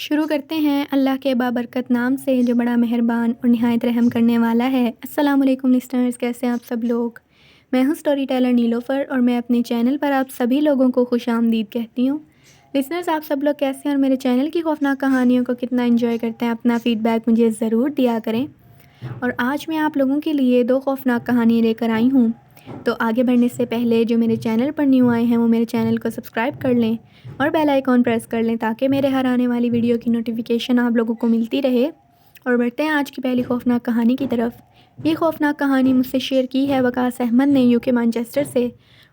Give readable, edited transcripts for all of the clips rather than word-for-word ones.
شروع کرتے ہیں اللہ کے بابرکت نام سے جو بڑا مہربان اور نہایت رحم کرنے والا ہے۔ السلام علیکم لسنرز، کیسے ہیں آپ سب لوگ؟ میں ہوں سٹوری ٹیلر نیلوفر اور میں اپنے چینل پر آپ سبھی لوگوں کو خوش آمدید کہتی ہوں۔ لسنرز، آپ سب لوگ کیسے ہیں اور میرے چینل کی خوفناک کہانیوں کو کتنا انجوائے کرتے ہیں؟ اپنا فیڈ بیک مجھے ضرور دیا کریں۔ اور آج میں آپ لوگوں کے لیے 2 خوفناک کہانیاں لے کر آئی ہوں۔ تو آگے بڑھنے سے پہلے جو میرے چینل پر نیو آئے ہیں وہ میرے چینل کو سبسکرائب کر لیں اور بیل آئیکن پریس کر لیں تاکہ میرے ہر آنے والی ویڈیو کی نوٹیفیکیشن آپ لوگوں کو ملتی رہے۔ اور بڑھتے ہیں آج کی پہلی خوفناک کہانی کی طرف۔ یہ خوفناک کہانی مجھ سے شیئر کی ہے وقاص احمد نے UK مانچسٹر سے،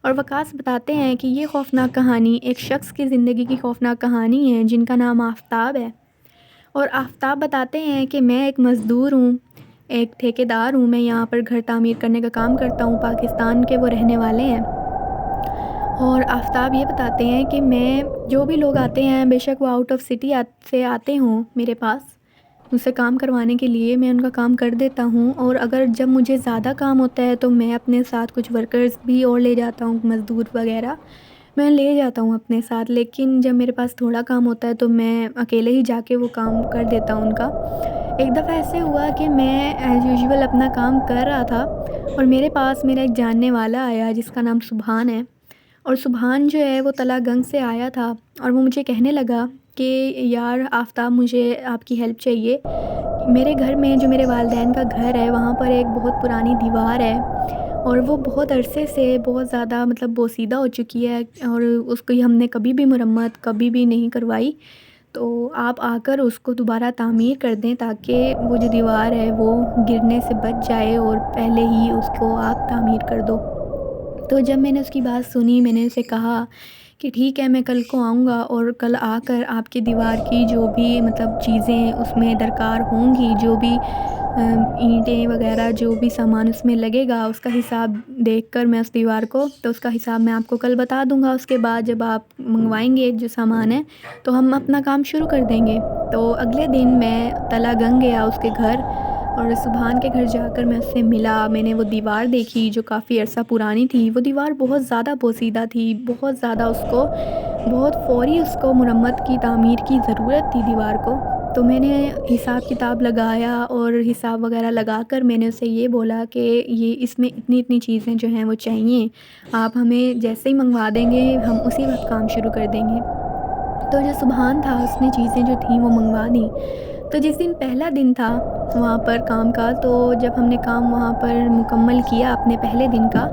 اور وقاص بتاتے ہیں کہ یہ خوفناک کہانی ایک شخص کی زندگی کی خوفناک کہانی ہے جن کا نام آفتاب ہے۔ اور آفتاب بتاتے ہیں کہ میں ایک مزدور ہوں، ایک ٹھیکیدار ہوں، میں یہاں پر گھر تعمیر کرنے کا کام کرتا ہوں، پاکستان کے وہ رہنے والے ہیں۔ اور آفتاب یہ بتاتے ہیں کہ میں جو بھی لوگ آتے ہیں، بے شک وہ آؤٹ آف سٹی سے آتے ہوں میرے پاس مجھ سے کام کروانے کے لیے، میں ان کا کام کر دیتا ہوں، اور اگر جب مجھے زیادہ کام ہوتا ہے تو میں اپنے ساتھ کچھ ورکرز بھی اور لے جاتا ہوں، مزدور وغیرہ میں لے جاتا ہوں اپنے ساتھ، لیکن جب میرے پاس تھوڑا کام ہوتا ہے تو میں اکیلے ہی جا کے وہ کام کر دیتا ہوں ان کا۔ ایک دفعہ ایسے ہوا کہ میں ایز یوزول اپنا کام کر رہا تھا اور میرے پاس میرا ایک جاننے والا آیا جس کا نام سبحان ہے، اور سبحان جو ہے وہ تلا گنگ سے آیا تھا، اور وہ مجھے کہنے لگا کہ یار آفتاب، مجھے آپ کی ہیلپ چاہیے۔ میرے گھر میں جو میرے والدین کا گھر ہے وہاں پر ایک بہت پرانی دیوار ہے اور وہ بہت عرصے سے بہت زیادہ بوسیدہ ہو چکی ہے، اور اس کو ہم نے کبھی بھی مرمت کبھی بھی نہیں کروائی، تو آپ آ کر اس کو دوبارہ تعمیر کر دیں تاکہ وہ جو دیوار ہے وہ گرنے سے بچ جائے، اور پہلے ہی اس کو آپ تعمیر کر دو۔ تو جب میں نے اس کی بات سنی، میں نے اسے کہا کہ ٹھیک ہے، میں کل کو آؤں گا اور کل آ کر آپ کی دیوار کی جو بھی چیزیں اس میں درکار ہوں گی، جو بھی اینٹیں وغیرہ جو بھی سامان اس میں لگے گا، اس کا حساب دیکھ کر میں اس دیوار کو تو اس کا حساب میں آپ کو کل بتا دوں گا۔ اس کے بعد جب آپ منگوائیں گے جو سامان ہے تو ہم اپنا کام شروع کر دیں گے۔ تو اگلے دن میں تلا گنگ گیا اس کے گھر، اور سبحان کے گھر جا کر میں اس سے ملا۔ میں نے وہ دیوار دیکھی جو کافی عرصہ پرانی تھی۔ وہ دیوار بہت زیادہ بوسیدہ تھی، بہت زیادہ بہت فوری اس کو مرمت کی، تعمیر کی ضرورت تھی دیوار کو۔ تو میں نے حساب کتاب لگایا اور حساب وغیرہ لگا کر میں نے اسے یہ بولا کہ یہ اس میں اتنی چیزیں جو ہیں وہ چاہیے، آپ ہمیں جیسے ہی منگوا دیں گے ہم اسی وقت کام شروع کر دیں گے۔ تو جو سبحان تھا اس نے چیزیں جو تھیں وہ منگوا دیں۔ تو جس دن پہلا دن تھا وہاں پر کام کا، تو جب ہم نے کام وہاں پر مکمل کیا اپنے پہلے دن کا،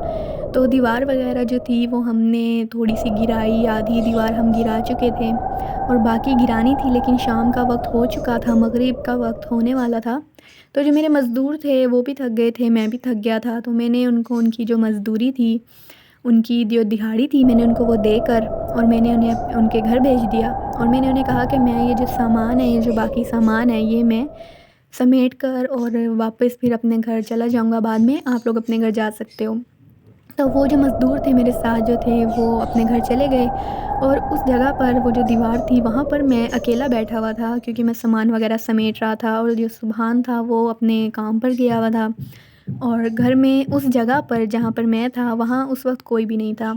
تو دیوار وغیرہ جو تھی وہ ہم نے تھوڑی سی گرائی، آدھی دیوار ہم گرا چکے تھے اور باقی گرانی تھی، لیکن شام کا وقت ہو چکا تھا، مغرب کا وقت ہونے والا تھا۔ تو جو میرے مزدور تھے وہ بھی تھک گئے تھے، میں بھی تھک گیا تھا، تو میں نے ان کو ان کی جو مزدوری تھی، ان کی جو دہاڑی تھی، میں نے ان کو وہ دے کر اور میں نے انہیں ان کے گھر بھیج دیا، اور میں نے انہیں کہا کہ میں یہ جو سامان ہے، یہ جو باقی سامان ہے، یہ میں سمیٹ کر اور واپس پھر اپنے گھر چلا جاؤں گا، بعد میں آپ لوگ اپنے گھر جا سکتے ہو۔ تو وہ جو مزدور تھے میرے ساتھ جو تھے وہ اپنے گھر چلے گئے، اور اس جگہ پر وہ جو دیوار تھی وہاں پر میں اکیلا بیٹھا ہوا تھا کیونکہ میں سامان وغیرہ سمیٹ رہا تھا، اور جو سبحان تھا وہ اپنے کام پر گیا ہوا تھا، اور گھر میں اس جگہ پر جہاں پر میں تھا وہاں اس وقت کوئی بھی نہیں تھا۔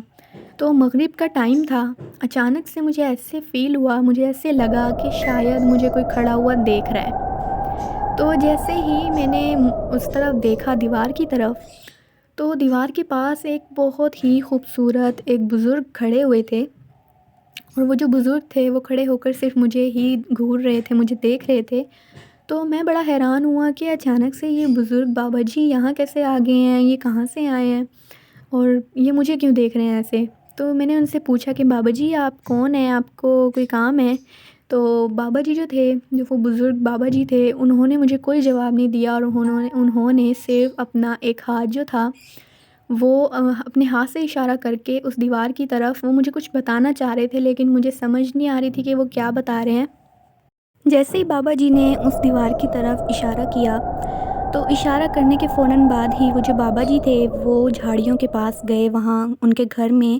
تو مغرب کا ٹائم تھا، اچانک سے مجھے ایسے فیل ہوا، مجھے ایسے لگا کہ شاید مجھے کوئی کھڑا ہوا دیکھ رہا ہے۔ تو جیسے ہی میں نے اس طرف دیکھا، دیوار کی طرف، تو دیوار کے پاس ایک بہت ہی خوبصورت ایک بزرگ کھڑے ہوئے تھے، اور وہ جو بزرگ تھے وہ کھڑے ہو کر صرف مجھے ہی گھور رہے تھے، مجھے دیکھ رہے تھے۔ تو میں بڑا حیران ہوا کہ اچانک سے یہ بزرگ بابا جی یہاں کیسے آ گئے ہیں، یہ کہاں سے آئے ہیں اور یہ مجھے کیوں دیکھ رہے ہیں ایسے۔ تو میں نے ان سے پوچھا کہ بابا جی آپ کون ہیں، آپ کو کوئی کام ہے؟ تو بابا جی جو تھے، جو وہ بزرگ بابا جی تھے، انہوں نے مجھے کوئی جواب نہیں دیا، اور انہوں نے صرف اپنا ایک ہاتھ جو تھا وہ اپنے ہاتھ سے اشارہ کر کے اس دیوار کی طرف، وہ مجھے کچھ بتانا چاہ رہے تھے لیکن مجھے سمجھ نہیں آ رہی تھی کہ وہ کیا بتا رہے ہیں۔ جیسے ہی بابا جی نے اس دیوار کی طرف اشارہ کیا، تو اشارہ کرنے کے فوراً بعد ہی وہ جو بابا جی تھے وہ جھاڑیوں کے پاس گئے، وہاں ان کے گھر میں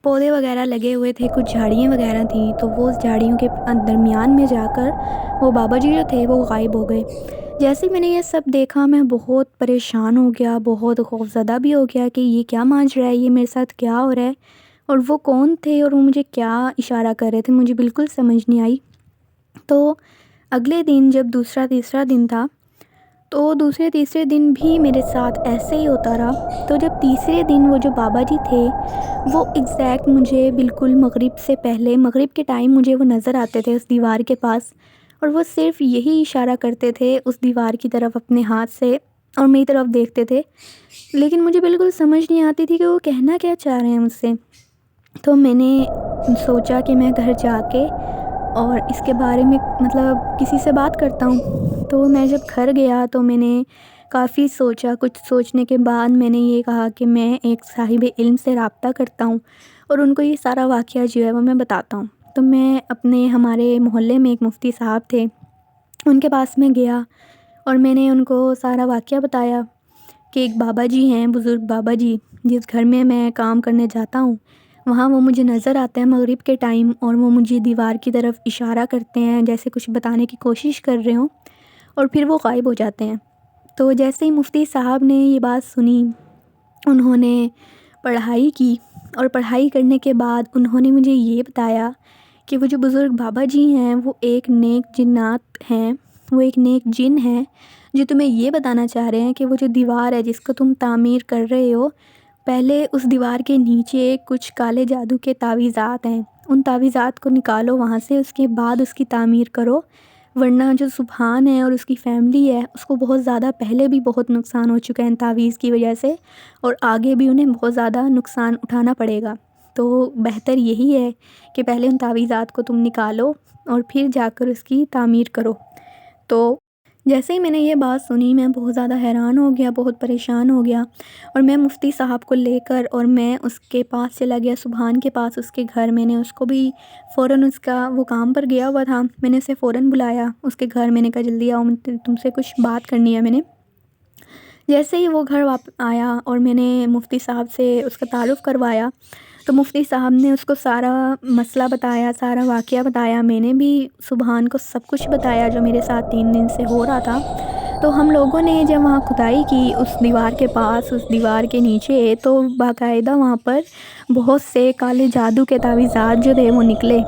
پودے وغیرہ لگے ہوئے تھے، کچھ جھاڑیاں وغیرہ تھیں، تو وہ اس جھاڑیوں کے درمیان میں جا کر وہ بابا جی جو تھے وہ غائب ہو گئے۔ جیسے ہی میں نے یہ سب دیکھا میں بہت پریشان ہو گیا، بہت خوفزدہ بھی ہو گیا کہ یہ کیا ماجرا ہے، یہ میرے ساتھ کیا ہو رہا ہے، اور وہ کون تھے اور وہ مجھے کیا اشارہ کر رہے تھے، مجھے بالکل سمجھ نہیں آئی۔ تو اگلے دن جب دوسرا تیسرا دن تھا تو دوسرے تیسرے دن بھی میرے ساتھ ایسے ہی ہوتا رہا۔ تو جب تیسرے دن وہ جو بابا جی تھے وہ ایگزیکٹ مجھے بالکل مغرب سے پہلے، مغرب کے ٹائم مجھے وہ نظر آتے تھے اس دیوار کے پاس، اور وہ صرف یہی اشارہ کرتے تھے اس دیوار کی طرف اپنے ہاتھ سے، اور میری طرف دیکھتے تھے، لیکن مجھے بالکل سمجھ نہیں آتی تھی کہ وہ کہنا کیا چاہ رہے ہیں مجھ سے۔ تو میں نے سوچا کہ میں گھر جا کے اور اس کے بارے میں مطلب کسی سے بات کرتا ہوں۔ تو میں جب گھر گیا تو میں نے کافی سوچا، کچھ سوچنے کے بعد میں نے یہ کہا کہ میں ایک صاحب علم سے رابطہ کرتا ہوں اور ان کو یہ سارا واقعہ جو ہے وہ میں بتاتا ہوں۔ تو میں اپنے ہمارے محلے میں ایک مفتی صاحب تھے، ان کے پاس میں گیا اور میں نے ان کو سارا واقعہ بتایا کہ ایک بابا جی ہیں، بزرگ بابا جی، جس گھر میں کام کرنے جاتا ہوں وہاں وہ مجھے نظر آتے ہیں مغرب کے ٹائم، اور وہ مجھے دیوار کی طرف اشارہ کرتے ہیں جیسے کچھ بتانے کی کوشش کر رہے ہوں، اور پھر وہ غائب ہو جاتے ہیں۔ تو جیسے ہی مفتی صاحب نے یہ بات سنی، انہوں نے پڑھائی کی، اور پڑھائی کرنے کے بعد انہوں نے مجھے یہ بتایا کہ وہ جو بزرگ بابا جی ہیں وہ ایک نیک جنات ہیں، وہ ایک نیک جن ہیں جو تمہیں یہ بتانا چاہ رہے ہیں کہ وہ جو دیوار ہے جس کو تم تعمیر کر رہے ہو، پہلے اس دیوار کے نیچے کچھ کالے جادو کے تعویذات ہیں، ان تعویذات کو نکالو وہاں سے، اس کے بعد اس کی تعمیر کرو، ورنہ جو سبحان ہے اور اس کی فیملی ہے اس کو بہت زیادہ پہلے بھی بہت نقصان ہو چکا ہے ان تعویذ کی وجہ سے، اور آگے بھی انہیں بہت زیادہ نقصان اٹھانا پڑے گا۔ تو بہتر یہی ہے کہ پہلے ان تعویذات کو تم نکالو اور پھر جا کر اس کی تعمیر کرو۔ تو جیسے ہی میں نے یہ بات سنی میں بہت زیادہ حیران ہو گیا، بہت پریشان ہو گیا، اور میں مفتی صاحب کو لے کر اور میں اس کے پاس چلا گیا، سبحان کے پاس، اس کے گھر۔ میں نے اس کو بھی فوراً، اس کا وہ کام پر گیا ہوا تھا، میں نے اسے فوراً بلایا اس کے گھر، میں نے کہا جلدی آؤ، تم سے کچھ بات کرنی ہے میں نے۔ جیسے ہی وہ گھر آیا اور میں نے مفتی صاحب سے اس کا تعارف کروایا تو مفتی صاحب نے اس کو سارا مسئلہ بتایا، سارا واقعہ بتایا، میں نے بھی سبحان کو سب کچھ بتایا جو میرے ساتھ 3 دن سے ہو رہا تھا۔ تو ہم لوگوں نے جب وہاں کھدائی کی اس دیوار کے پاس، اس دیوار کے نیچے، تو باقاعدہ وہاں پر بہت سے کالے جادو کے تعویذات جو تھے وہ نکلے۔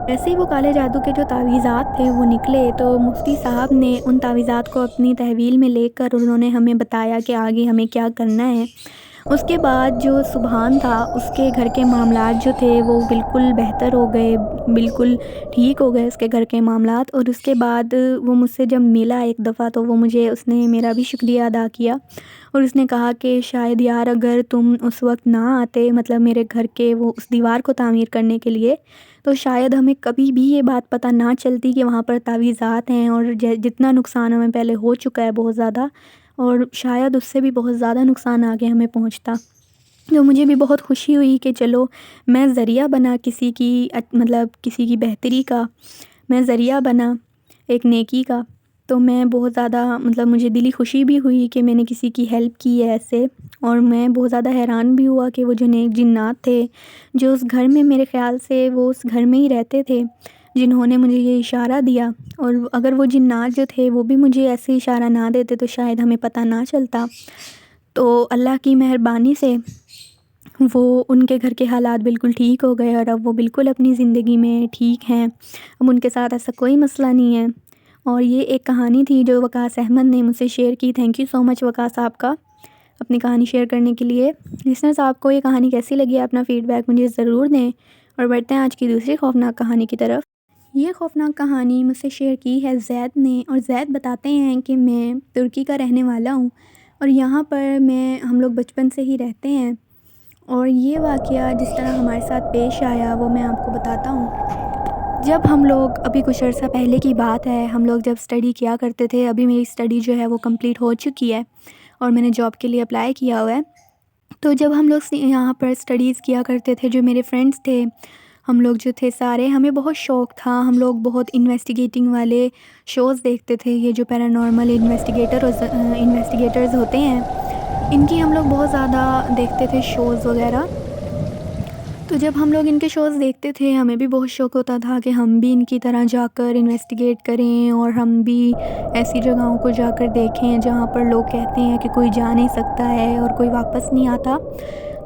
ایسے ہی وہ کالے جادو کے جو تعویذات تھے وہ نکلے تو مفتی صاحب نے ان تعویذات کو اپنی تحویل میں لے کر انہوں نے ہمیں بتایا کہ آگے ہمیں کیا کرنا ہے۔ اس کے بعد جو سبحان تھا اس کے گھر کے معاملات جو تھے وہ بالکل بہتر ہو گئے، بالکل ٹھیک ہو گئے اس کے گھر کے معاملات۔ اور اس کے بعد وہ مجھ سے جب ملا ایک دفعہ تو وہ مجھے، اس نے میرا بھی شکریہ ادا کیا، اور اس نے کہا کہ شاید یار اگر تم اس وقت نہ آتے، مطلب میرے گھر کے وہ اس دیوار کو تعمیر کرنے کے لیے، تو شاید ہمیں کبھی بھی یہ بات پتہ نہ چلتی کہ وہاں پر تعویذات ہیں، اور جتنا نقصان ہمیں پہلے ہو چکا ہے بہت زیادہ، اور شاید اس سے بھی بہت زیادہ نقصان آگے ہمیں پہنچتا۔ جو مجھے بھی بہت خوشی ہوئی کہ چلو میں ذریعہ بنا کسی کی، مطلب کسی کی بہتری کا، میں ذریعہ بنا ایک نیکی کا۔ تو میں بہت زیادہ، مطلب مجھے دلی خوشی بھی ہوئی کہ میں نے کسی کی ہیلپ کی ہے ایسے، اور میں بہت زیادہ حیران بھی ہوا کہ وہ جو نیک جنات تھے جو اس گھر میں، میرے خیال سے وہ اس گھر میں ہی رہتے تھے، جنہوں نے مجھے یہ اشارہ دیا، اور اگر وہ جنات جو تھے وہ بھی مجھے ایسے اشارہ نہ دیتے تو شاید ہمیں پتہ نہ چلتا۔ تو اللہ کی مہربانی سے وہ ان کے گھر کے حالات بالکل ٹھیک ہو گئے، اور اب وہ بالکل اپنی زندگی میں ٹھیک ہیں، اب ان کے ساتھ ایسا کوئی مسئلہ نہیں ہے۔ اور یہ ایک کہانی تھی جو وقاص احمد نے مجھ سے شیئر کی۔ تھینک یو سو مچ وقاص صاحب کا اپنی کہانی شیئر کرنے کے لیے۔ لسنرز، آپ کو یہ کہانی کیسی لگی؟ اپنا فیڈ بیک مجھے ضرور دیں، اور بڑھتے ہیں آج کی دوسری خوفناک کہانی کی طرف۔ یہ خوفناک کہانی مجھ سے شیئر کی ہے زید نے، اور زید بتاتے ہیں کہ میں ترکی کا رہنے والا ہوں، اور یہاں پر ہم لوگ بچپن سے ہی رہتے ہیں، اور یہ واقعہ جس طرح ہمارے ساتھ پیش آیا وہ میں آپ کو بتاتا ہوں۔ جب ہم لوگ، ابھی کچھ عرصہ پہلے کی بات ہے، ہم لوگ جب اسٹڈی کیا کرتے تھے، ابھی میری اسٹڈی جو ہے وہ کمپلیٹ ہو چکی ہے اور میں نے جاب کے لیے اپلائی کیا ہوا ہے۔ تو جب ہم لوگ یہاں پر اسٹڈیز کیا کرتے تھے، جو میرے فرینڈس تھے، ہم لوگ جو تھے سارے، ہمیں بہت شوق تھا، ہم لوگ بہت انویسٹیگیٹنگ والے شوز دیکھتے تھے، یہ جو پیرانارمل انویسٹیگیٹرز ہوتے ہیں ان کی ہم لوگ بہت زیادہ دیکھتے تھے شوز وغیرہ۔ تو جب ہم لوگ ان کے شوز دیکھتے تھے ہمیں بھی بہت شوق ہوتا تھا کہ ہم بھی ان کی طرح جا کر انویسٹیگیٹ کریں، اور ہم بھی ایسی جگہوں کو جا کر دیکھیں جہاں پر لوگ کہتے ہیں کہ کوئی جا نہیں سکتا ہے اور کوئی واپس نہیں آتا۔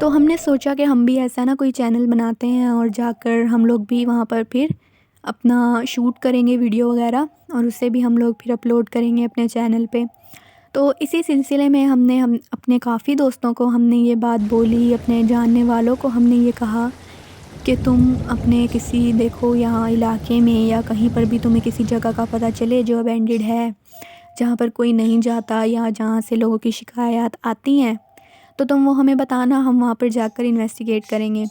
تو ہم نے سوچا کہ ہم بھی ایسا نا کوئی چینل بناتے ہیں، اور جا کر ہم لوگ بھی وہاں پر پھر اپنا شوٹ کریں گے ویڈیو وغیرہ، اور اسے بھی ہم لوگ پھر اپلوڈ کریں گے اپنے چینل پہ۔ تو اسی سلسلے میں ہم اپنے کافی دوستوں کو ہم نے یہ بات بولی، اپنے جاننے والوں کو ہم نے یہ کہا کہ تم اپنے کسی دیکھو یہاں علاقے میں یا کہیں پر بھی تمہیں کسی جگہ کا پتہ چلے جو ابینڈڈ ہے، جہاں پر کوئی نہیں جاتا یا جہاں سے لوگوں کی شکایات آتی ہیں، تو تم وہ ہمیں بتانا، ہم وہاں پر جا کر انویسٹیگیٹ کریں گے۔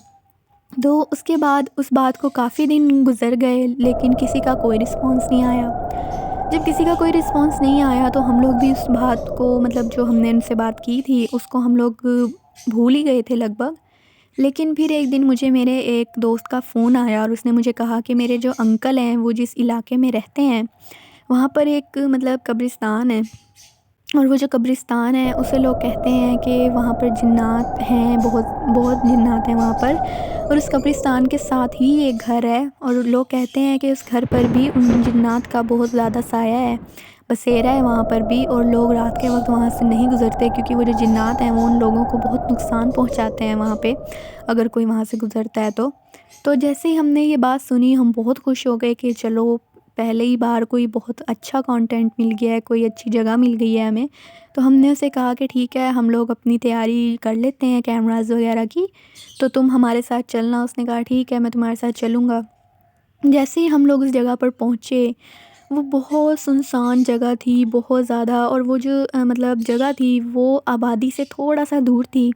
تو اس کے بعد اس بات کو کافی دن گزر گئے، لیکن کسی کا کوئی رسپانس نہیں آیا۔ جب کسی کا کوئی رسپانس نہیں آیا تو ہم لوگ بھی اس بات کو جو ہم نے ان سے بات کی تھی اس کو ہم لوگ بھول ہی گئے تھے لگ بھگ۔ لیکن پھر ایک دن مجھے میرے ایک دوست کا فون آیا اور اس نے مجھے کہا کہ میرے جو انکل ہیں وہ جس علاقے میں رہتے ہیں وہاں پر ایک قبرستان ہے، اور وہ جو قبرستان ہے اسے لوگ کہتے ہیں کہ وہاں پر جنات ہیں، بہت بہت جنات ہیں وہاں پر، اور اس قبرستان کے ساتھ ہی ایک گھر ہے، اور لوگ کہتے ہیں کہ اس گھر پر بھی ان جنات کا بہت زیادہ سایہ ہے، بسیرا ہے وہاں پر بھی، اور لوگ رات کے وقت وہاں سے نہیں گزرتے کیونکہ وہ جو جنات ہیں وہ ان لوگوں کو بہت نقصان پہنچاتے ہیں وہاں پہ اگر کوئی وہاں سے گزرتا ہے تو جیسے ہی ہم نے یہ بات سنی ہم بہت خوش ہو گئے کہ چلو پہلے ہی بار کوئی بہت اچھا کانٹینٹ مل گیا ہے، کوئی اچھی جگہ مل گئی ہے ہمیں۔ تو ہم نے اسے کہا کہ ٹھیک ہے ہم لوگ اپنی تیاری کر لیتے ہیں کیمراز وغیرہ کی، تو تم ہمارے ساتھ چلنا۔ اس نے کہا ٹھیک ہے میں تمہارے ساتھ چلوں گا۔ جیسے ہی ہم لوگ اس جگہ پر پہنچے وہ بہت سنسان جگہ تھی، بہت زیادہ، اور وہ جو جگہ تھی وہ آبادی سے تھوڑا سا دور تھی،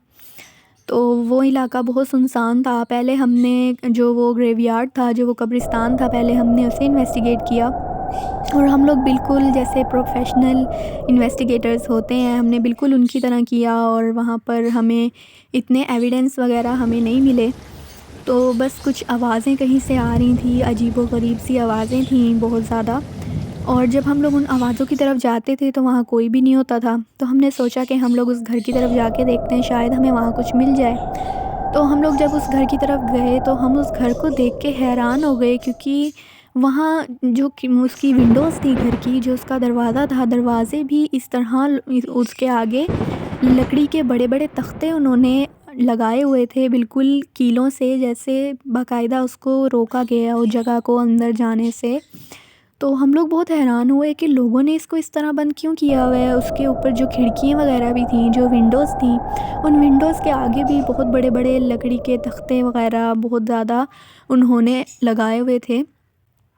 تو وہ علاقہ بہت سنسان تھا۔ پہلے ہم نے جو وہ گریو یارڈ تھا، جو وہ قبرستان تھا، پہلے ہم نے اسے انویسٹیگیٹ کیا، اور ہم لوگ بالکل جیسے پروفیشنل انویسٹیگیٹرز ہوتے ہیں ہم نے بالکل ان کی طرح کیا، اور وہاں پر ہمیں اتنے ایویڈنس وغیرہ ہمیں نہیں ملے، تو بس کچھ آوازیں کہیں سے آ رہی تھیں، عجیب و غریب سی آوازیں تھیں بہت زیادہ، اور جب ہم لوگ ان آوازوں کی طرف جاتے تھے تو وہاں کوئی بھی نہیں ہوتا تھا، تو ہم نے سوچا کہ ہم لوگ اس گھر کی طرف جا کے دیکھتے ہیں شاید ہمیں وہاں کچھ مل جائے۔ تو ہم لوگ جب اس گھر کی طرف گئے تو ہم اس گھر کو دیکھ کے حیران ہو گئے، کیونکہ وہاں جو اس کی ونڈوز تھی گھر کی، جو اس کا دروازہ تھا، دروازے بھی اس طرح اس کے آگے لکڑی کے بڑے بڑے تختے انہوں نے لگائے ہوئے تھے، بالکل کیلوں سے، جیسے باقاعدہ اس کو روکا گیا اس جگہ کو اندر جانے سے۔ تو ہم لوگ بہت حیران ہوئے کہ لوگوں نے اس کو اس طرح بند کیوں کیا ہوا ہے۔ اس کے اوپر جو کھڑکیاں وغیرہ بھی تھیں، جو ونڈوز تھیں، ان ونڈوز کے آگے بھی بہت بڑے بڑے لکڑی کے تختے وغیرہ بہت زیادہ انہوں نے لگائے ہوئے تھے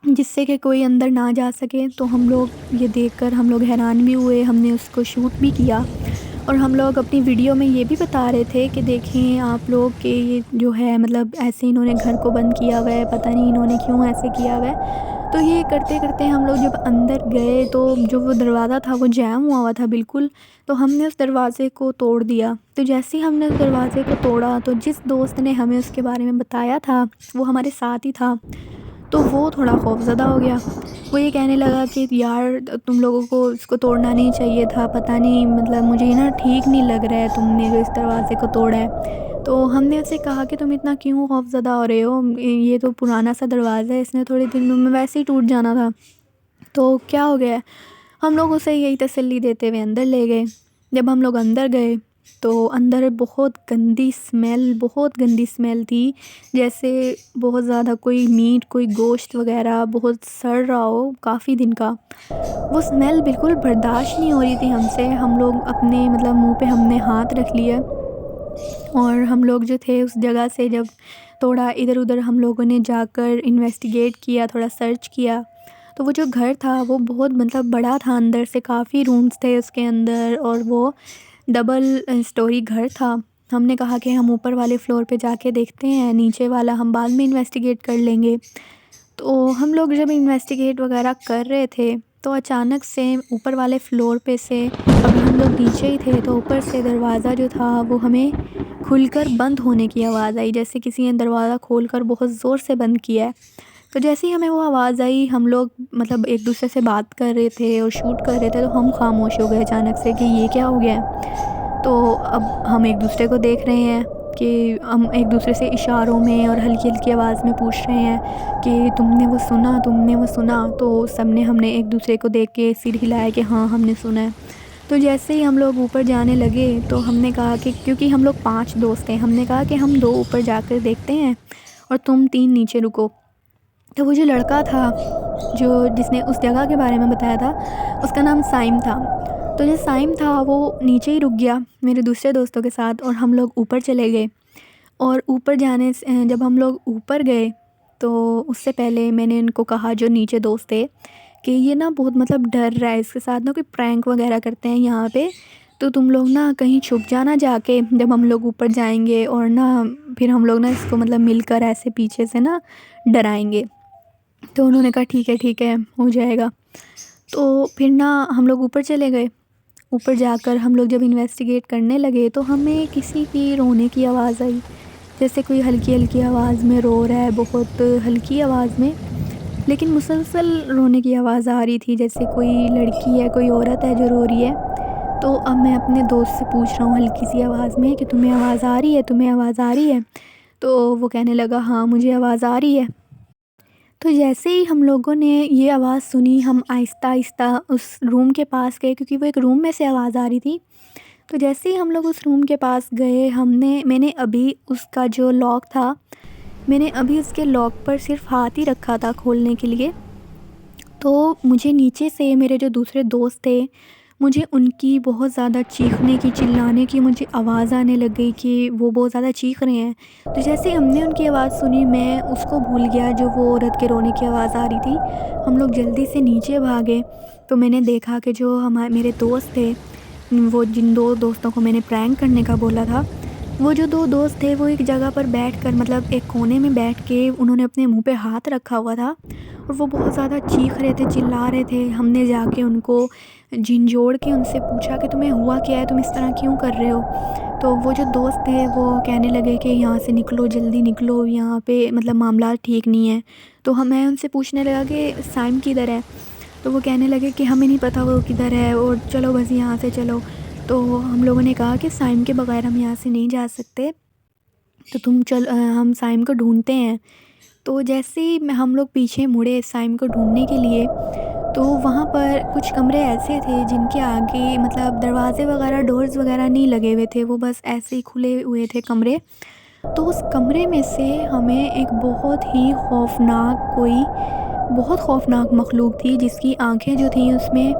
جس سے کہ کوئی اندر نہ جا سکے۔ تو ہم لوگ یہ دیکھ کر ہم لوگ حیران بھی ہوئے، ہم نے اس کو شوٹ بھی کیا، اور ہم لوگ اپنی ویڈیو میں یہ بھی بتا رہے تھے کہ دیکھیں آپ لوگ کہ یہ جو ہے ایسے انہوں نے گھر کو بند کیا ہوا ہے، پتہ نہیں انہوں نے کیوں ایسے کیا ہوا ہے۔ تو یہ کرتے کرتے ہم لوگ جب اندر گئے تو جو وہ دروازہ تھا وہ جام ہوا تھا بالکل، تو ہم نے اس دروازے کو توڑ دیا۔ تو جیسے ہی ہم نے اس دروازے کو توڑا تو جس دوست نے ہمیں اس کے بارے میں بتایا تھا وہ ہمارے ساتھ ہی تھا، تو وہ تھوڑا خوفزدہ ہو گیا۔ وہ یہ کہنے لگا کہ یار تم لوگوں کو اس کو توڑنا نہیں چاہیے تھا، پتہ نہیں مجھے ٹھیک نہیں لگ رہا ہے تم نے جو اس دروازے کو توڑا ہے۔ تو ہم نے اسے کہا کہ تم اتنا کیوں خوفزدہ ہو رہے ہو، یہ تو پرانا سا دروازہ ہے، اس نے تھوڑے دنوں میں ویسے ہی ٹوٹ جانا تھا، تو کیا ہو گیا ہے۔ ہم لوگ اسے یہی تسلی دیتے ہوئے اندر لے گئے۔ جب ہم لوگ اندر گئے تو اندر بہت گندی اسمیل تھی، جیسے بہت زیادہ کوئی میٹ، کوئی گوشت وغیرہ بہت سڑ رہا ہو کافی دن کا۔ وہ اسمیل بالکل برداشت نہیں ہو رہی تھی ہم سے۔ ہم لوگ اپنے منہ پہ ہم نے ہاتھ رکھ لیا، اور ہم لوگ جو تھے اس جگہ سے جب تھوڑا ادھر ادھر ہم لوگوں نے جا کر انویسٹیگیٹ کیا، تھوڑا سرچ کیا، تو وہ جو گھر تھا وہ بہت بڑا تھا، اندر سے کافی رومز تھے اس کے اندر، اور وہ ڈبل اسٹوری گھر تھا۔ ہم نے کہا کہ ہم اوپر والے فلور پہ جا کے دیکھتے ہیں، نیچے والا ہم بعد میں انویسٹیگیٹ کر لیں گے۔ تو ہم لوگ جب انویسٹیگیٹ وغیرہ کر رہے تھے تو اچانک سے اوپر والے فلور پہ سے، ابھی ہم لوگ نیچے ہی تھے، تو اوپر سے دروازہ جو تھا وہ ہمیں کھل کر بند ہونے کی آواز آئی، جیسے کسی نے دروازہ کھول کر بہت زور سے بند کیا ہے۔ تو جیسے ہی ہمیں وہ آواز آئی، ہم لوگ ایک دوسرے سے بات کر رہے تھے اور شوٹ کر رہے تھے، تو ہم خاموش ہو گئے اچانک سے کہ یہ کیا ہو گیا ہے۔ تو اب ہم ایک دوسرے کو دیکھ رہے ہیں کہ ہم ایک دوسرے سے اشاروں میں اور ہلکی ہلکی آواز میں پوچھ رہے ہیں کہ تم نے وہ سنا۔ تو ہم نے ایک دوسرے کو دیکھ کے سر ہلایا کہ ہاں ہم نے سنا ہے۔ تو جیسے ہی ہم لوگ اوپر جانے لگے تو ہم نے کہا کہ کیونکہ ہم لوگ 5 دوست ہیں، ہم نے کہا کہ ہم 2 اوپر جا کر دیکھتے ہیں اور تم 3 نیچے رکو۔ تو وہ جو لڑکا تھا جس نے اس جگہ کے بارے میں بتایا تھا، اس کا نام سائم تھا۔ تو جو سائم تھا وہ نیچے ہی رک گیا میرے دوسرے دوستوں کے ساتھ، اور ہم لوگ اوپر چلے گئے۔ اور اوپر جانے سے جب ہم لوگ اوپر گئے تو اس سے پہلے میں نے ان کو کہا، جو نیچے دوست تھے، کہ یہ نا بہت مطلب ڈر رہا ہے، اس کے ساتھ نا کوئی پرینک وغیرہ کرتے ہیں یہاں پہ، تو تم لوگ نا کہیں چھپ جانا جا کے جب ہم لوگ اوپر جائیں گے، اور نا پھر ہم لوگ نا اس کو مطلب مل کر ایسے پیچھے سے نا ڈرائیں گے۔ تو انہوں نے کہا ٹھیک ہے ہو جائے گا۔ تو پھر نا ہم لوگ اوپر چلے گئے۔ اوپر جا کر ہم لوگ جب انویسٹیگیٹ کرنے لگے تو ہمیں کسی کی رونے کی آواز آئی، جیسے کوئی ہلکی ہلکی آواز میں رو رہا ہے، بہت ہلکی آواز میں، لیکن مسلسل رونے کی آواز آ رہی تھی، جیسے کوئی لڑکی ہے، کوئی عورت ہے جو رو رہی ہے۔ تو اب میں اپنے دوست سے پوچھ رہا ہوں ہلکی سی آواز میں کہ تمہیں آواز آ رہی ہے، تمہیں آواز آ رہی ہے؟ تو وہ کہنے لگا ہاں مجھے آواز آ رہی ہے۔ تو جیسے ہی ہم لوگوں نے یہ آواز سنی، ہم آہستہ آہستہ اس روم کے پاس گئے، کیونکہ وہ ایک روم میں سے آواز آ رہی تھی۔ تو جیسے ہی ہم لوگ اس روم کے پاس گئے، میں نے ابھی اس کا جو لاک تھا، میں نے ابھی اس کے لاک پر صرف ہاتھ ہی رکھا تھا کھولنے کے لیے، تو مجھے نیچے سے میرے جو دوسرے دوست تھے، مجھے ان کی بہت زیادہ چیخنے کی، چلانے کی مجھے آواز آنے لگ گئی کہ وہ بہت زیادہ چیخ رہے ہیں۔ تو جیسے ہی ہم نے ان کی آواز سنی، میں اس کو بھول گیا جو وہ عورت کے رونے کی آواز آ رہی تھی۔ ہم لوگ جلدی سے نیچے بھاگے، تو میں نے دیکھا کہ جو میرے دوست تھے، وہ جن دو دوستوں کو میں نے پرینک کرنے کا بولا تھا، وہ جو دو دوست تھے وہ ایک جگہ پر بیٹھ کر، مطلب ایک کونے میں بیٹھ کے، انہوں نے اپنے منہ پہ ہاتھ رکھا ہوا تھا، اور وہ بہت زیادہ چیخ رہے تھے، چلا رہے تھے۔ ہم نے جا کے ان کو جھنجھوڑ کے ان سے پوچھا کہ تمہیں ہوا کیا ہے، تم اس طرح کیوں کر رہے ہو؟ تو وہ جو دوست تھے وہ کہنے لگے کہ یہاں سے نکلو، جلدی نکلو، یہاں پہ مطلب معاملات ٹھیک نہیں ہیں۔ تو میں ان سے پوچھنے لگا کہ سائم کدھر ہے؟ تو وہ کہنے لگے کہ ہمیں نہیں پتہ وہ کدھر ہے، اور چلو بس یہاں سے چلو۔ تو ہم لوگوں نے کہا کہ سائم کے بغیر ہم یہاں سے نہیں جا سکتے، تو ہم سائم کو ڈھونڈتے ہیں۔ تو جیسے ہی ہم لوگ پیچھے مڑے سائم کو ڈھونڈنے کے لیے، تو وہاں پر کچھ کمرے ایسے تھے جن کے آگے مطلب دروازے وغیرہ، ڈورز وغیرہ نہیں لگے ہوئے تھے، وہ بس ایسے ہی کھلے ہوئے تھے کمرے۔ تو اس کمرے میں سے ہمیں ایک بہت خوفناک مخلوق تھی، جس کی آنکھیں جو تھیں اس میں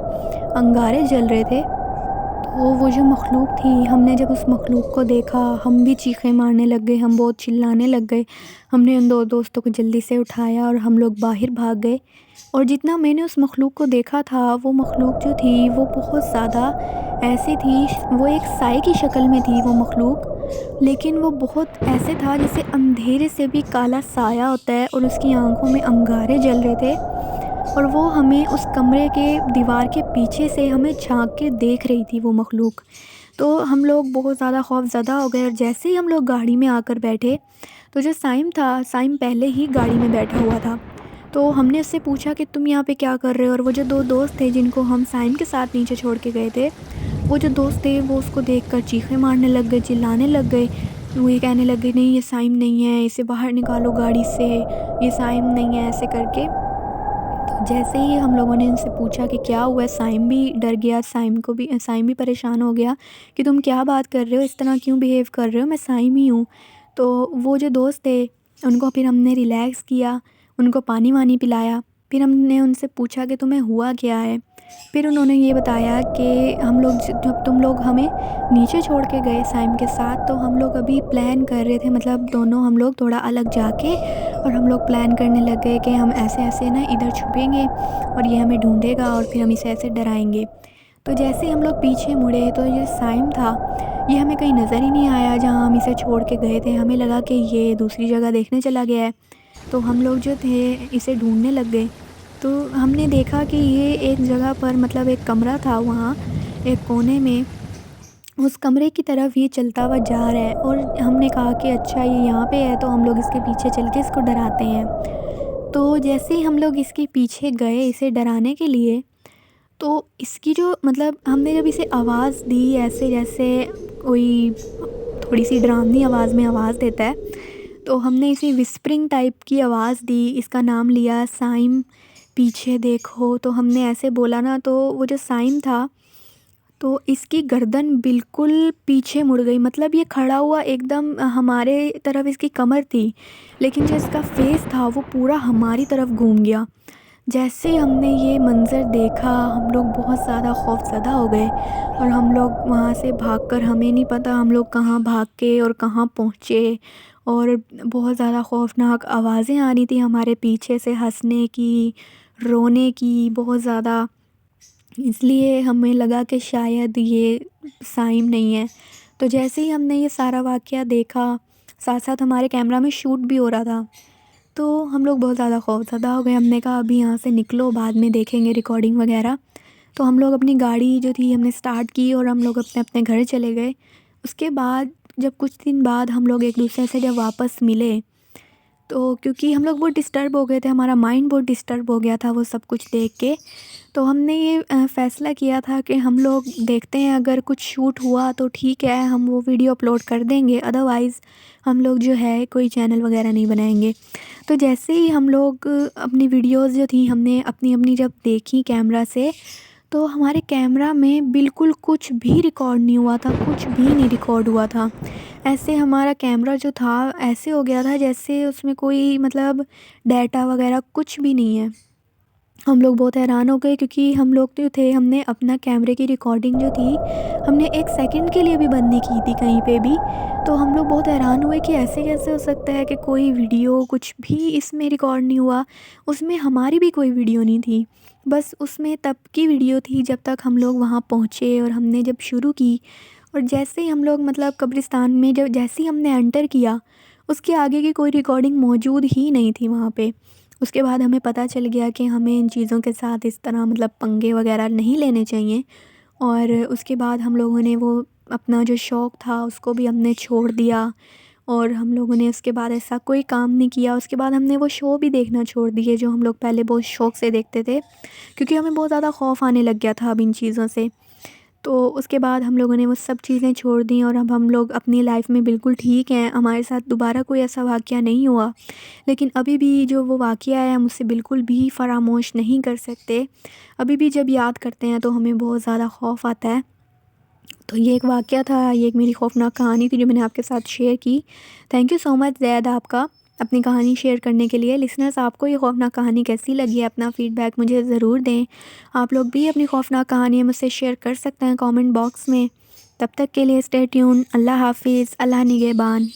انگارے جل رہے تھے۔ تو وہ جو مخلوق تھی، ہم نے جب اس مخلوق کو دیکھا، ہم بھی چیخیں مارنے لگ گئے، ہم بہت چلانے لگ گئے۔ ہم نے ان دو دوستوں کو جلدی سے اٹھایا اور ہم لوگ باہر بھاگ گئے۔ اور جتنا میں نے اس مخلوق کو دیکھا تھا، وہ مخلوق جو تھی وہ بہت زیادہ ایسی تھی، وہ ایک سائے کی شکل میں تھی وہ مخلوق، لیکن وہ بہت ایسے تھا جیسے اندھیرے سے بھی کالا سایہ ہوتا ہے، اور اس کی آنکھوں میں انگارے جل رہے تھے، اور وہ ہمیں اس کمرے کے دیوار کے پیچھے سے ہمیں جھانک کے دیکھ رہی تھی وہ مخلوق۔ تو ہم لوگ بہت زیادہ خوف زدہ ہو گئے، اور جیسے ہی ہم لوگ گاڑی میں آ کر بیٹھے، تو جو سائم تھا، سائم پہلے ہی گاڑی میں بیٹھا ہوا تھا۔ تو ہم نے اس سے پوچھا کہ تم یہاں پہ کیا کر رہے ہو؟ اور وہ جو دو دوست تھے جن کو ہم سائم کے ساتھ نیچے چھوڑ کے گئے تھے، وہ جو دوست تھے وہ اس کو دیکھ کر چیخیں مارنے لگ گئے، چلانے لگ گئے۔ وہ یہ کہنے لگے نہیں یہ سائم نہیں ہے، اسے باہر نکالو گاڑی سے، یہ سائم نہیں ہے، ایسے کر کے۔ تو جیسے ہی ہم لوگوں نے ان سے پوچھا کہ کیا ہوا ہے، سائم بھی ڈر گیا، سائم بھی پریشان ہو گیا کہ تم کیا بات کر رہے ہو، اس طرح کیوں بیہیو کر رہے ہو، میں سائم ہی ہوں۔ تو وہ جو دوست تھے ان کو پھر ہم نے ریلیکس کیا، ان کو پانی وانی پلایا، پھر ہم نے ان سے پوچھا کہ تمہیں ہوا کیا ہے۔ پھر انہوں نے یہ بتایا کہ جب تم لوگ ہمیں نیچے چھوڑ کے گئے سائم کے ساتھ، تو ہم لوگ ابھی پلان کر رہے تھے، مطلب دونوں ہم لوگ تھوڑا الگ جا کے، اور ہم لوگ پلان کرنے لگ گئے کہ ہم ایسے ایسے نا ادھر چھپیں گے، اور یہ ہمیں ڈھونڈے گا، اور پھر ہم اسے ایسے ڈرائیں گے۔ تو جیسے ہم لوگ پیچھے مڑے تو یہ سائم تھا، یہ ہمیں کہیں نظر ہی نہیں آیا جہاں ہم اسے چھوڑ کے گئے تھے، ہمیں لگا کہ یہ دوسری جگہ دیکھنے چلا گیا ہے۔ تو ہم لوگ جو تھے اسے ڈھونڈنے لگ گئے، تو ہم نے دیکھا کہ یہ ایک جگہ پر، مطلب ایک کمرہ تھا وہاں ایک کونے میں، اس کمرے کی طرف یہ چلتا ہوا جا رہا ہے، اور ہم نے کہا کہ اچھا یہ یہاں پہ ہے، تو ہم لوگ اس کے پیچھے چل کے اس کو ڈراتے ہیں۔ تو جیسے ہی ہم لوگ اس کے پیچھے گئے اسے ڈرانے کے لیے، تو اس کی جو مطلب ہم نے جب اسے آواز دی، ایسے جیسے کوئی تھوڑی سی ڈرامنی آواز میں آواز دیتا ہے، تو ہم نے اسے وسپرنگ ٹائپ کی آواز دی، اس کا نام لیا سائم، پیچھے دیکھو۔ تو ہم نے ایسے بولا نا، تو وہ جو سائم تھا، تو اس کی گردن بالکل پیچھے مڑ گئی، مطلب یہ کھڑا ہوا ایک دم ہمارے طرف اس کی کمر تھی، لیکن جو اس کا فیس تھا وہ پورا ہماری طرف گھوم گیا۔ جیسے ہی ہم نے یہ منظر دیکھا ہم لوگ بہت زیادہ خوف زدہ ہو گئے، اور ہم لوگ وہاں سے بھاگ کر، ہمیں نہیں پتہ ہم لوگ کہاں بھاگ کے اور کہاں پہنچے، اور بہت زیادہ خوفناک آوازیں آ رہی تھیں ہمارے پیچھے سے، ہنسنے کی، رونے کی، بہت زیادہ۔ اس لیے ہمیں لگا کہ شاید یہ سائم نہیں ہے۔ تو جیسے ہی ہم نے یہ سارا واقعہ دیکھا، ساتھ ساتھ ہمارے کیمرہ میں شوٹ بھی ہو رہا تھا، تو ہم لوگ بہت زیادہ خوف زدہ ہو گئے۔ ہم نے کہا ابھی یہاں سے نکلو، بعد میں دیکھیں گے ریکارڈنگ وغیرہ۔ تو ہم لوگ اپنی گاڑی جو تھی ہم نے سٹارٹ کی، اور ہم لوگ اپنے اپنے گھر چلے گئے۔ اس کے بعد جب کچھ دن بعد ہم لوگ ایک دوسرے سے جب واپس ملے، تو کیونکہ ہم لوگ بہت ڈسٹرب ہو گئے تھے، ہمارا مائنڈ بہت ڈسٹرب ہو گیا تھا وہ سب کچھ دیکھ کے، تو ہم نے یہ فیصلہ کیا تھا کہ ہم لوگ دیکھتے ہیں، اگر کچھ شوٹ ہوا تو ٹھیک ہے، ہم وہ ویڈیو اپلوڈ کر دیں گے، ادروائز ہم لوگ جو ہے کوئی چینل وغیرہ نہیں بنائیں گے۔ تو جیسے ہی ہم لوگ اپنی ویڈیوز جو تھیں ہم نے اپنی جب دیکھی کیمرہ سے، تو ہمارے کیمرہ میں بالکل کچھ بھی ریکارڈ نہیں ہوا تھا، کچھ بھی نہیں ریکارڈ ہوا تھا۔ ایسے ہمارا کیمرہ جو تھا ایسے ہو گیا تھا جیسے اس میں کوئی مطلب ڈیٹا وغیرہ کچھ بھی نہیں ہے۔ ہم لوگ بہت حیران ہو گئے، کیونکہ ہم لوگ جو تھے ہم نے اپنا کیمرے کی ریکارڈنگ جو تھی ہم نے 1 سیکنڈ کے لیے بھی بند نہیں کی تھی کہیں پہ بھی۔ تو ہم لوگ بہت حیران ہوئے کہ ایسے کیسے ہو سکتا ہے کہ کوئی ویڈیو کچھ بھی اس میں ریکارڈ نہیں ہوا۔ اس میں ہماری بھی کوئی ویڈیو نہیں تھی، بس اس میں تب کی ویڈیو تھی جب تک ہم لوگ وہاں پہنچے اور ہم نے جب شروع کی، اور جیسے ہی ہم لوگ مطلب قبرستان میں جیسے ہی ہم نے انٹر کیا، اس کے آگے کی کوئی ریکارڈنگ موجود ہی نہیں تھی وہاں پہ۔ اس کے بعد ہمیں پتہ چل گیا کہ ہمیں ان چیزوں کے ساتھ اس طرح مطلب پنگے وغیرہ نہیں لینے چاہیے، اور اس کے بعد ہم لوگوں نے وہ اپنا جو شوق تھا اس کو بھی ہم نے چھوڑ دیا، اور ہم لوگوں نے اس کے بعد ایسا کوئی کام نہیں کیا۔ اس کے بعد ہم نے وہ شو بھی دیکھنا چھوڑ دیے جو ہم لوگ پہلے بہت شوق سے دیکھتے تھے، کیونکہ ہمیں بہت زیادہ خوف آنے لگ گیا تھا اب ان چیزوں سے۔ تو اس کے بعد ہم لوگوں نے وہ سب چیزیں چھوڑ دیں، اور اب ہم لوگ اپنی لائف میں بالکل ٹھیک ہیں، ہمارے ساتھ دوبارہ کوئی ایسا واقعہ نہیں ہوا۔ لیکن ابھی بھی جو وہ واقعہ ہے ہم اسے بالکل بھی فراموش نہیں کر سکتے، ابھی بھی جب یاد کرتے ہیں تو ہمیں بہت زیادہ خوف آتا ہے۔ تو یہ ایک واقعہ تھا، یہ ایک میری خوفناک کہانی تھی جو میں نے آپ کے ساتھ شیئر کی۔ تھینک یو سو مچ زید آپ کا اپنی کہانی شیئر کرنے کے لیے۔ لسنرز، آپ کو یہ خوفناک کہانی کیسی لگی ہے اپنا فیڈ بیک مجھے ضرور دیں۔ آپ لوگ بھی اپنی خوفناک کہانی مجھ سے شیئر کر سکتے ہیں کامنٹ باکس میں۔ تب تک کے لیے اسٹے ٹیون، اللہ حافظ، اللہ نگہبان۔